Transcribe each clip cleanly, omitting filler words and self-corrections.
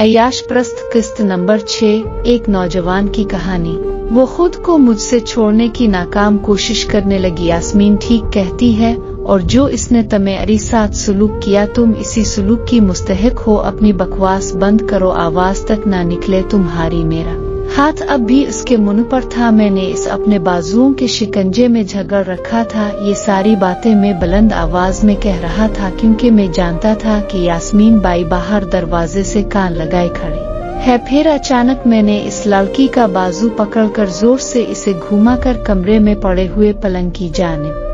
अय्याश प्रस्थ किस्त नंबर 6। एक नौजवान की कहानी। वो खुद को मुझसे छोड़ने की नाकाम कोशिश करने लगी। यास्मीन ठीक कहती है, और जो इसने तुम्हारे साथ सुलूक किया तुम इसी सुलूक की मुस्तहिक हो। अपनी बकवास बंद करो, आवाज तक ना निकले तुम्हारी। मेरा हाथ अब भी उसके मुंह पर था। मैंने इस अपने बाजुओं के शिकंजे में झगड़ रखा था। ये सारी बातें मैं बुलंद आवाज में कह रहा था क्योंकि मैं जानता था कि यास्मीन बाई बाहर दरवाजे से कान लगाए खड़ी है। फिर अचानक मैंने इस लड़की का बाजू पकड़कर जोर से इसे घुमाकर कमरे में पड़े हुए पलंग की जानिब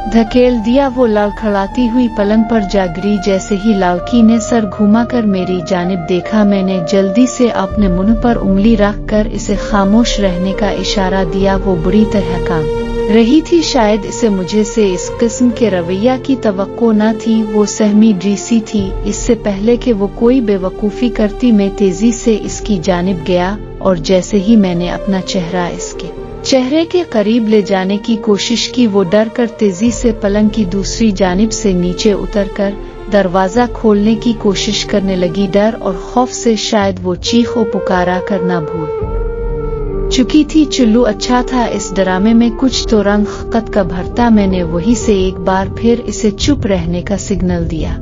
धकेल दिया। वो लड़खड़ाती हुई पलंग पर जा गिरी। जैसे ही लड़की ने सर घुमाकर मेरी जानिब देखा, मैंने जल्दी से अपने मुंह पर उंगली रखकर इसे खामोश रहने का इशारा दिया। वो बुरी तरह काम रही थी। शायद इसे मुझे से इस किस्म के रवैया की तवक्को न थी। वो सहमी ड्रीसी थी। इससे पहले कि वो कोई बेवकूफ़ी करती, मैं तेजी से इसकी जानिब गया और जैसे ही मैंने अपना चेहरा इसके चेहरे के करीब ले जाने की कोशिश की, वो डर कर तेजी से पलंग की दूसरी जानिब से नीचे उतरकर दरवाजा खोलने की कोशिश करने लगी। डर और खौफ से शायद वो चीख और पुकारा करना भूल चुकी थी। चुल्लू अच्छा था, इस ड्रामे में कुछ तो रंग खत का भरता। मैंने वही से एक बार फिर इसे चुप रहने का सिग्नल दिया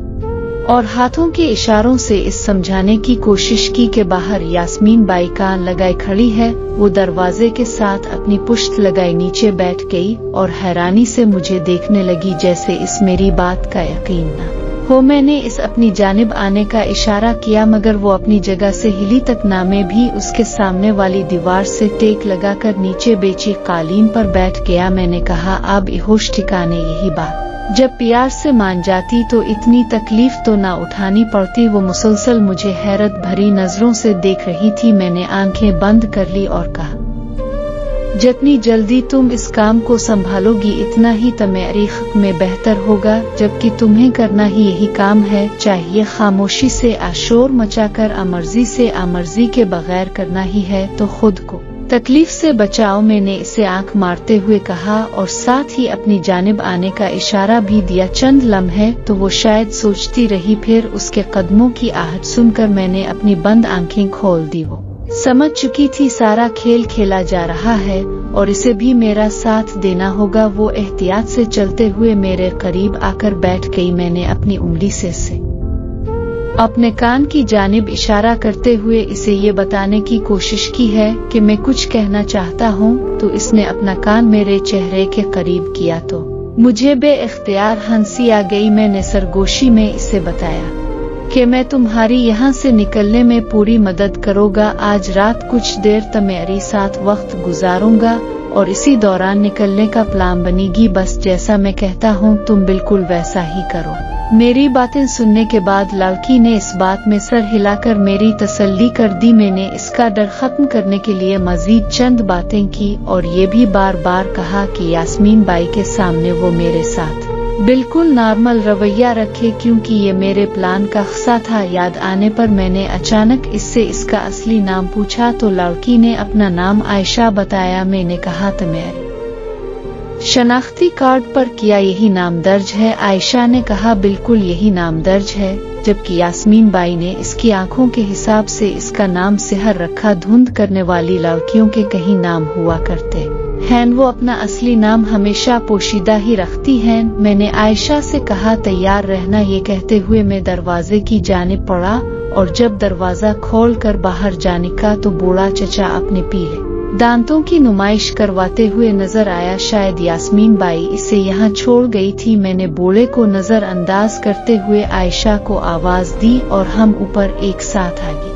और हाथों के इशारों से इस समझाने की कोशिश की कि बाहर यास्मीन बाई कान लगाए खड़ी है। वो दरवाजे के साथ अपनी पुश्त लगाए नीचे बैठ गई और हैरानी से मुझे देखने लगी जैसे इस मेरी बात का यकीन न हो। मैंने इस अपनी जानिब आने का इशारा किया मगर वो अपनी जगह से हिली तक ना। मैं भी उसके सामने वाली दीवार से टेक लगाकर नीचे बेची कालीन पर बैठ गया। मैंने कहा, अब होश ठिकाने। यही बात जब प्यार से मान जाती तो इतनी तकलीफ तो ना उठानी पड़ती। वो मुसलसल मुझे हैरत भरी नजरों से देख रही थी। मैंने आंखें बंद कर ली और कहा, जितनी जल्दी तुम इस काम को संभालोगी इतना ही तुम्हारी हक में बेहतर होगा, जबकि तुम्हें करना ही यही काम है। चाहिए खामोशी से आशोर मचाकर अमर्जी से अमर्जी के बगैर करना ही है तो खुद को तकलीफ से बचाओ। मैंने इसे आंख मारते हुए कहा और साथ ही अपनी जानिब आने का इशारा भी दिया। चंद लम्हे तो वो शायद सोचती रही, फिर उसके कदमों की आहट सुनकर मैंने अपनी बंद आंखें खोल दी। वो समझ चुकी थी सारा खेल खेला जा रहा है और इसे भी मेरा साथ देना होगा। वो एहतियात से चलते हुए मेरे करीब आकर बैठ गई। मैंने अपनी उंगली से अपने कान की जानिब इशारा करते हुए इसे ये बताने की कोशिश की है कि मैं कुछ कहना चाहता हूँ, तो इसने अपना कान मेरे चेहरे के करीब किया तो मुझे बेइख्तियार हंसी आ गई। मैंने सरगोशी में इसे बताया कि मैं तुम्हारी यहाँ से निकलने में पूरी मदद करूँगा। आज रात कुछ देर तुम्हारे साथ वक्त गुजारूंगा और इसी दौरान निकलने का प्लान बनेगी। बस जैसा मैं कहता हूँ तुम बिल्कुल वैसा ही करो। मेरी बातें सुनने के बाद लड़की ने इस बात में सर हिलाकर मेरी तसल्ली कर दी। मैंने इसका डर खत्म करने के लिए मजीद चंद बातें की और ये भी बार बार कहा कि यास्मीन बाई के सामने वो मेरे साथ बिल्कुल नॉर्मल रवैया रखे, क्योंकि ये मेरे प्लान का हिस्सा था। याद आने पर मैंने अचानक इससे इसका असली नाम पूछा तो लड़की ने अपना नाम आयशा बताया। मैंने कहा, तुम्हारे शनाख्ती कार्ड पर क्या यही नाम दर्ज है? आयशा ने कहा, बिल्कुल यही नाम दर्ज है। जबकि यास्मीन बाई ने इसकी आंखों के हिसाब से इसका नाम सिहर रखा। धुंध करने वाली लड़कियों के कहीं नाम हुआ करते हैं, वो अपना असली नाम हमेशा पोशीदा ही रखती हैं। मैंने आयशा से कहा, तैयार रहना। ये कहते हुए मैं दरवाजे की जानिब पड़ा और जब दरवाजा खोलकर बाहर जाने का तो बूढ़ा चचा अपने पीले दांतों की नुमाइश करवाते हुए नजर आया। शायद यास्मीन बाई इसे यहाँ छोड़ गई थी। मैंने बूढ़े को नजरअंदाज करते हुए आयशा को आवाज दी और हम ऊपर एक साथ आ गए।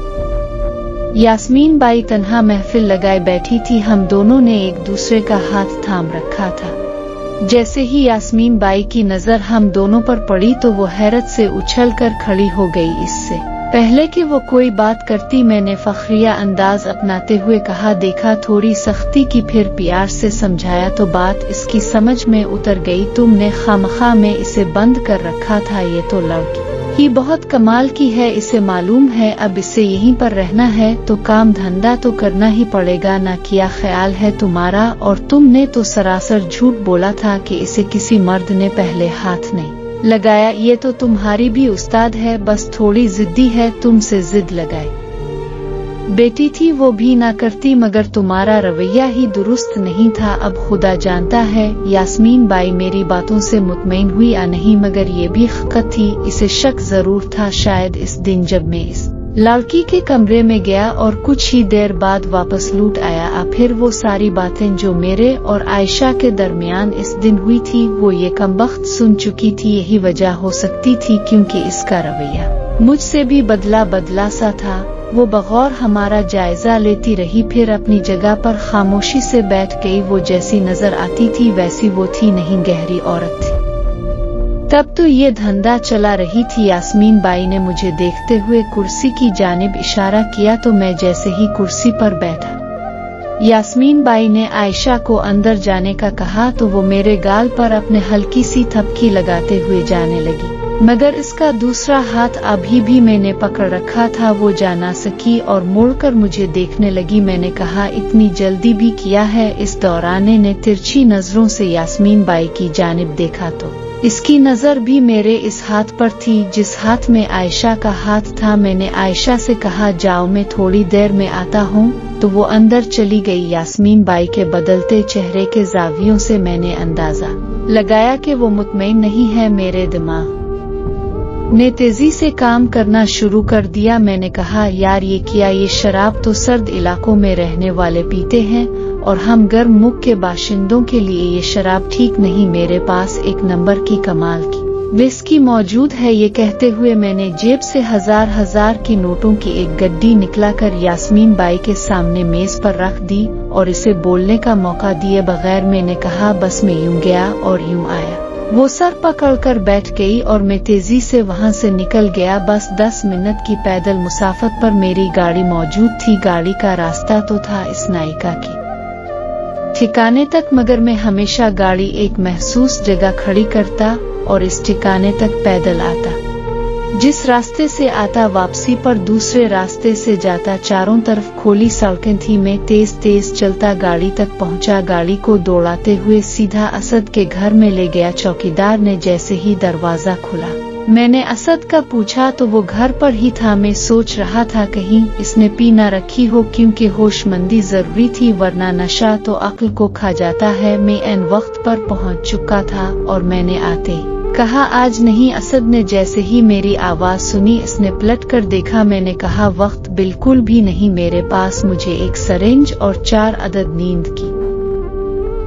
यास्मीन बाई तन्हा महफिल लगाए बैठी थी। हम दोनों ने एक दूसरे का हाथ थाम रखा था। जैसे ही यास्मीन बाई की नजर हम दोनों पर पड़ी तो वो हैरत से उछलकर खड़ी हो गई। इससे पहले कि वो कोई बात करती मैंने फखरिया अंदाज अपनाते हुए कहा, देखा थोड़ी सख्ती की फिर प्यार से समझाया तो बात इसकी समझ में उतर गई। तुमने खामखा में इसे बंद कर रखा था। ये तो लड़की ही बहुत कमाल की है, इसे मालूम है अब इसे यहीं पर रहना है तो काम धंधा तो करना ही पड़ेगा। ना क्या ख्याल है तुम्हारा? और तुमने तो सरासर झूठ बोला था कि इसे किसी मर्द ने पहले हाथ नहीं लगाया। ये तो तुम्हारी भी उस्ताद है, बस थोड़ी जिद्दी है, तुमसे जिद लगाए। बेटी थी वो भी ना करती, मगर तुम्हारा रवैया ही दुरुस्त नहीं था। अब खुदा जानता है यास्मीन बाई मेरी बातों से मुतमईन हुई या नहीं, मगर ये भी हकीकत थी, इसे शक जरूर था। शायद इस दिन जब मैं इस लड़की के कमरे में गया और कुछ ही देर बाद वापस लौट आया, फिर वो सारी बातें जो मेरे और आयशा के दरमियान इस दिन हुई थी वो ये कमबख्त सुन चुकी थी। यही वजह हो सकती थी क्योंकि इसका रवैया मुझसे भी बदला बदला सा था। वो बगौर हमारा जायजा लेती रही, फिर अपनी जगह पर खामोशी से बैठ गई। वो जैसी नजर आती थी वैसी वो थी नहीं, गहरी औरत थी। तब तो ये धंधा चला रही थी। यास्मीन बाई ने मुझे देखते हुए कुर्सी की जानिब इशारा किया तो मैं जैसे ही कुर्सी पर बैठा, यास्मीन बाई ने आयशा को अंदर जाने का कहा तो वो मेरे गाल पर अपने हल्की सी थपकी लगाते हुए जाने लगी, मगर इसका दूसरा हाथ अभी भी मैंने पकड़ रखा था। वो जा ना सकी और मुड़कर मुझे देखने लगी। मैंने कहा, इतनी जल्दी भी किया है? इस दौराने ने तिरछी नजरों से यास्मीन बाई की जानिब देखा तो इसकी नजर भी मेरे इस हाथ पर थी जिस हाथ में आयशा का हाथ था। मैंने आयशा से कहा, जाओ मैं थोड़ी देर में आता हूँ, तो वो अंदर चली गई। यास्मीन बाई के बदलते चेहरे के जावियों से मैंने अंदाजा लगाया कि वो मुतमईन नहीं है। मेरे दिमाग ने तेजी से काम करना शुरू कर दिया। मैंने कहा, यार ये क्या, ये शराब तो सर्द इलाकों में रहने वाले पीते हैं और हम गर्म मुल्क के बाशिंदों के लिए ये शराब ठीक नहीं। मेरे पास एक नंबर की कमाल की विस्की मौजूद है। ये कहते हुए मैंने जेब से हजार की नोटों की एक गड्डी निकलाकर यास्मीन बाई के सामने मेज पर रख दी और इसे बोलने का मौका दिए बगैर मैंने कहा, बस मैं यूं गया और यूं आया। वो सर पकड़कर बैठ गई और मैं तेजी से वहां से निकल गया। बस 10 मिनट की पैदल मुसाफत पर मेरी गाड़ी मौजूद थी। गाड़ी का रास्ता तो था इस नायिका की ठिकाने तक, मगर मैं हमेशा गाड़ी एक महसूस जगह खड़ी करता और इस ठिकाने तक पैदल आता। जिस रास्ते से आता वापसी पर दूसरे रास्ते से जाता। चारों तरफ खोली सड़कें थी। मैं तेज तेज चलता गाड़ी तक पहुंचा। गाड़ी को दौड़ाते हुए सीधा असद के घर में ले गया। चौकीदार ने जैसे ही दरवाजा खोला, मैंने असद का पूछा तो वो घर पर ही था। मैं सोच रहा था कहीं इसने पी न रखी हो, क्योंकि होशमंदी जरूरी थी, वरना नशा तो अक्ल को खा जाता है। मैं एन वक्त पर पहुंच चुका था और मैंने आते कहा, आज नहीं। असद ने जैसे ही मेरी आवाज सुनी इसने पलट कर देखा। मैंने कहा, वक्त बिल्कुल भी नहीं मेरे पास, मुझे एक सरेंज और 4 अदद नींद की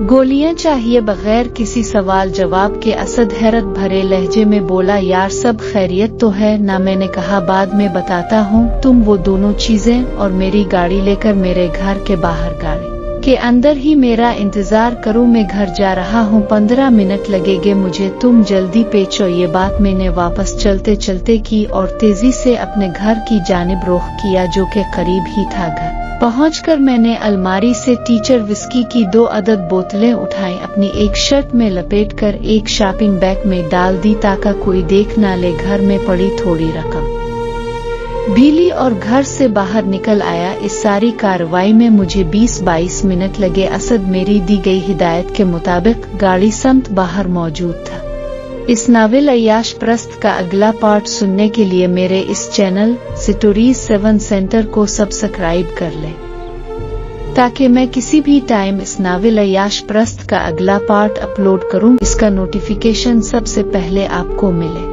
गोलियां चाहिए। बगैर किसी सवाल जवाब के असद हैरत भरे लहजे में बोला, यार सब खैरियत तो है ना? मैंने कहा, बाद में बताता हूँ। तुम वो दोनों चीजें और मेरी गाड़ी लेकर मेरे घर के बाहर गाड़ी के अंदर ही मेरा इंतजार करो, मैं घर जा रहा हूँ, 15 मिनट लगेंगे मुझे, तुम जल्दी पेचो। ये बात मैंने वापस चलते चलते की और तेजी से अपने घर की जानिब रुख किया जो कि करीब ही था। घर पहुंचकर मैंने अलमारी से टीचर विस्की की 2 अदद बोतलें उठाई, अपनी एक शर्ट में लपेटकर एक शॉपिंग बैग में डाल दी ताकि कोई देख न ले। घर में पड़ी थोड़ी रकम भीली और घर से बाहर निकल आया। इस सारी कार्रवाई में मुझे 20-22 मिनट लगे। असद मेरी दी गई हिदायत के मुताबिक गाड़ी समत बाहर मौजूद था। इस नावल अय्याश परस्त का अगला पार्ट सुनने के लिए मेरे इस चैनल स्टोरीज 7 सेंटर को सब्सक्राइब कर लें, ताकि मैं किसी भी टाइम इस नावल अय्याश परस्त का अगला पार्ट अपलोड करूं, इसका नोटिफिकेशन सबसे पहले आपको मिले।